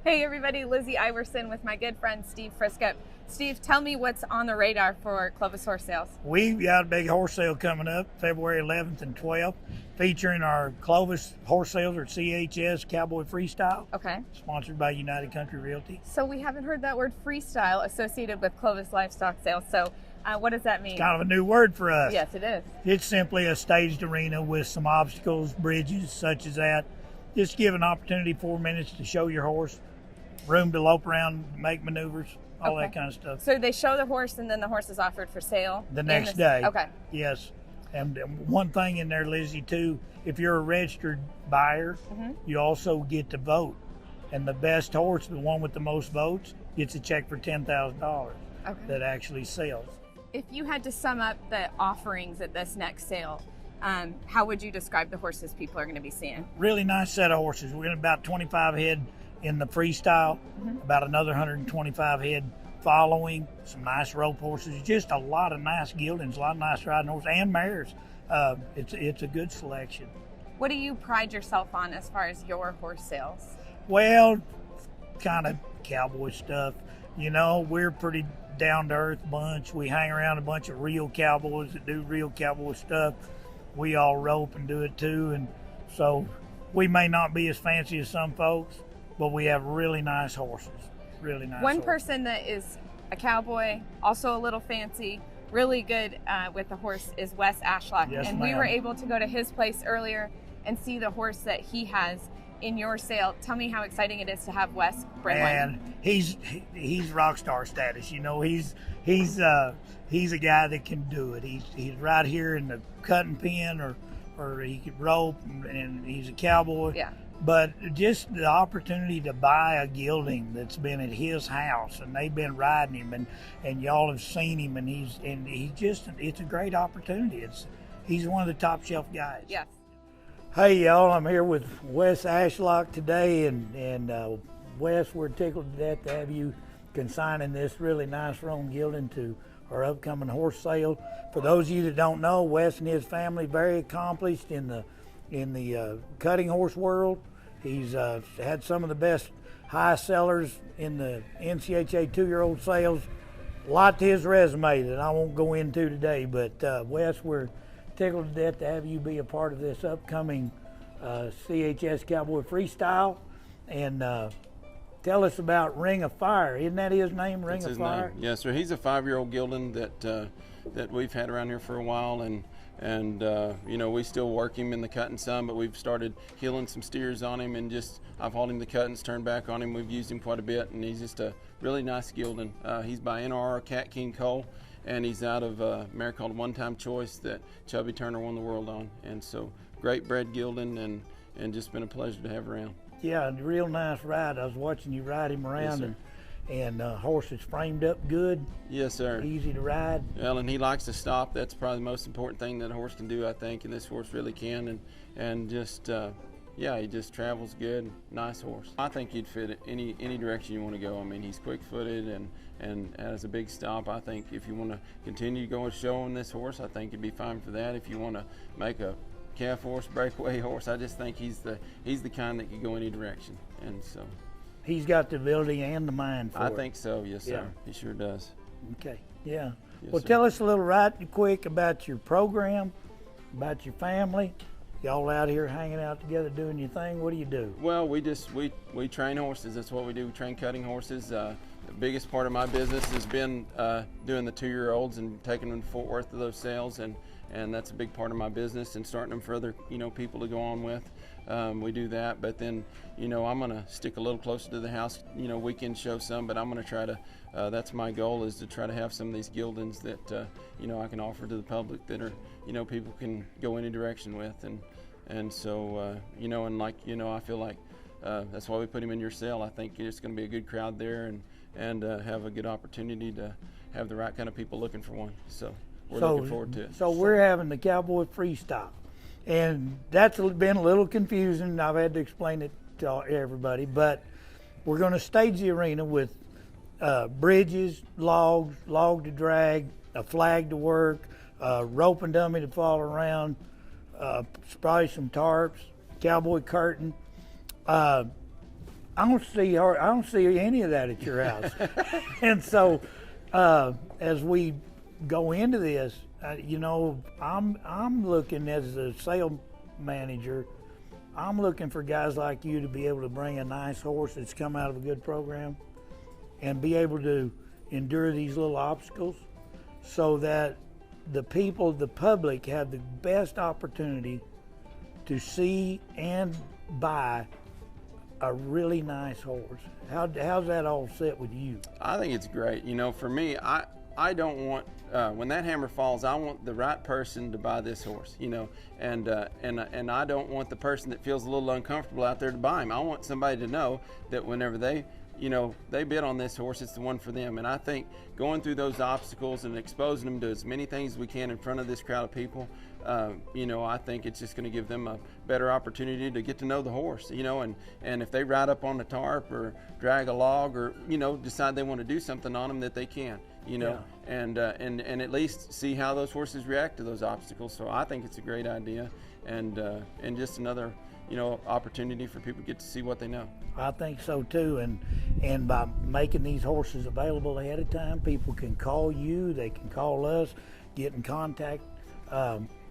Hey everybody, Lizzie Iverson with my good friend Steve Friskup. Steve, tell me what's on the radar for Clovis horse sales. We've got a big horse sale coming up February 11th and 12th, featuring our Clovis horse sales or CHS Cowboy Freestyle, Okay. sponsored by United Country Realty. So we haven't heard that word freestyle associated with Clovis livestock sales. So what does that mean? Kind of a new word for us. Yes, it is. It's simply a staged arena with some obstacles, bridges such as that. Just give an opportunity, 4 minutes to show your horse, room to lope around, make maneuvers, all that kind of stuff. So they show the horse and then the horse is offered for sale? The next day. Okay. Yes. And one thing in there, Lizzie, too, if you're a registered buyer, you also get to vote. And the best horse, the one with the most votes, gets a check for $10,000 that actually sells. If you had to sum up the offerings at this next sale, how would you describe the horses people are going to be seeing? Really nice set of horses. We're in about 25 head in the freestyle, about another 125 head following, some nice rope horses, just a lot of nice geldings, a lot of nice riding horses and mares. It's a good selection. What do you pride yourself on as far as your horse sales? Well, kind of cowboy stuff. You know, we're a pretty down-to-earth bunch. We hang around a bunch of real cowboys that do real cowboy stuff. We all rope and do it too, and so we may not be as fancy as some folks, but we have really nice horses. Really nice One horses. person that is a cowboy, also a little fancy, really good with the horse is Wes Ashlock. Yes, and we ma'am. were able to go to his place earlier and see the horse that he has in your sale. Tell me how exciting it is to have Wes bring one. And he's rock star status. You know, he's a guy that can do it. He's right here in the cutting pen, or he could rope, and he's a cowboy. Yeah. But just the opportunity to buy a gelding that's been at his house, and they've been riding him, and y'all have seen him, and it's a great opportunity. He's one of the top shelf guys. Yes. Hey y'all, I'm here with Wes Ashlock today, and Wes, we're tickled to death to have you consigning this really nice roan gelding to our upcoming horse sale. For those of you that don't know, Wes and his family very accomplished in the cutting horse world. He's had some of the best high sellers in the NCHA 2-year-old sales. A lot to his resume that I won't go into today, but Wes, we're tickled to death to have you be a part of this upcoming CHS Cowboy Freestyle. And tell us about Ring of Fire. Isn't that his name, Ring of Fire? Name. Yes, sir. He's a 5-year-old gelding that we've had around here for a while, and you know, we still work him in the cutting some, but we've started healing some steers on him, and I've hauled him the cuttings, turned back on him. We've used him quite a bit, and he's just a really nice gelding. He's by NRR Cat King Cole, and he's out of a mare called One Time Choice that Chubby Turner won the world on. And so great bred gelding, and just been a pleasure to have around. Yeah, a real nice ride. I was watching you ride him around, Yes, and horse is framed up good. Yes, sir. Easy to ride. Well, and he likes to stop. That's probably the most important thing that a horse can do, I think, and this horse really can. And just yeah, he just travels good. Nice horse. I think he'd fit it any direction you want to go. I mean, he's quick-footed and has a big stop. I think if you want to continue going showing this horse, I think he'd be fine for that. If you want to make a calf horse, breakaway horse, I just think he's the kind that could go any direction. And so He's got the ability and the mind for it. I think so. Yes, sir. Yeah. He sure does. Okay, yeah. Yes, Well, sir. tell us a little right quick about your program, about your family. Y'all out here hanging out together doing your thing. What do you do? Well, we train horses. That's what we do. We train cutting horses. The biggest part of my business has been doing the 2-year-olds and taking them to Fort Worth to those sales, and that's a big part of my business, and starting them for other people to go on with. We do that, but then I'm gonna stick a little closer to the house. Weekend show some, but I'm gonna try to. That's my goal, is to try to have some of these geldings that I can offer to the public that are people can go any direction with, and so and I feel like that's why we put him in your sale. I think it's going to be a good crowd there, and have a good opportunity to have the right kind of people looking for one. So we're looking forward to it. So we're having the Cowboy Freestyle, and that's been a little confusing. I've had to explain it to everybody, but we're going to stage the arena with bridges, logs, log to drag, a flag to work, rope and dummy to fall around, probably some tarps, cowboy curtain. I don't see any of that at your house. And so, as we go into this, you know, I'm looking as a sales manager. I'm looking for guys like you to be able to bring a nice horse that's come out of a good program and be able to endure these little obstacles so that the public have the best opportunity to see and buy a really nice horse. How's that all set with you? I think it's great. You know, for me, I don't want, when that hammer falls, I want the right person to buy this horse, you know, and I don't want the person that feels a little uncomfortable out there to buy him. I want somebody to know that whenever they bid on this horse, it's the one for them. And I think going through those obstacles and exposing them to as many things as we can in front of this crowd of people, you know, I think it's just going to give them a better opportunity to get to know the horse, you know, and if they ride up on the tarp or drag a log or, you know, decide they want to do something on them, that they can, you know, and at least see how those horses react to those obstacles. So I think it's a great idea, and just another, you know, opportunity for people to get to see what they know. I think so too, and by making these horses available ahead of time, people can call you, they can call us, get in contact,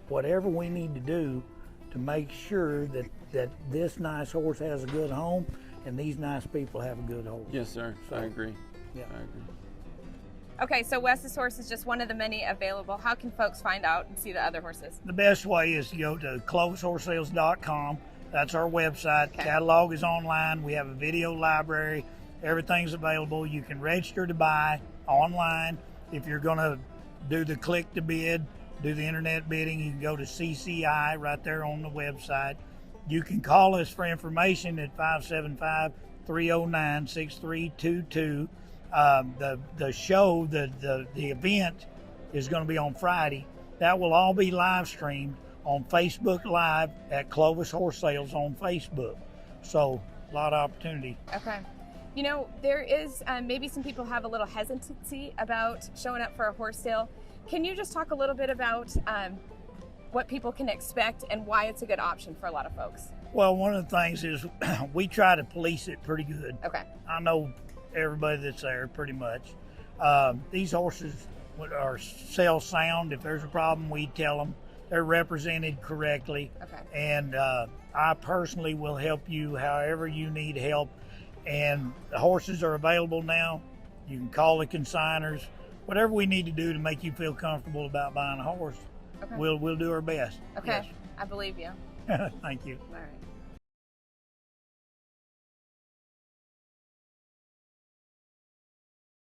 whatever we need to do to make sure that this nice horse has a good home and these nice people have a good horse. Yes, sir. So, I agree. Yeah, I agree. Okay, so Wes's horse is just one of the many available. How can folks find out and see the other horses? The best way is to go to clovishorsesales.com. That's our website. Okay. Catalog is online. We have a video library. Everything's available. You can register to buy online. If you're going to do the click to bid, do the internet bidding, you can go to CCI right there on the website. You can call us for information at 575-309-6322. The show, the event is going to be on Friday. That will all be live streamed on Facebook Live at Clovis Horse Sales on Facebook. So a lot of opportunity. Okay. You know, there is maybe some people have a little hesitancy about showing up for a horse sale. Can you just talk a little bit about what people can expect and why it's a good option for a lot of folks? Well, one of the things is we try to police it pretty good. Okay. I know everybody that's there pretty much. These horses are sell sound. If there's a problem, we tell them. They're represented correctly. Okay. And I personally will help you however you need help. And the horses are available now. You can call the consigners. Whatever we need to do to make you feel comfortable about buying a horse, Okay. we'll do our best. Okay. Yes. I believe you. Thank you. All right.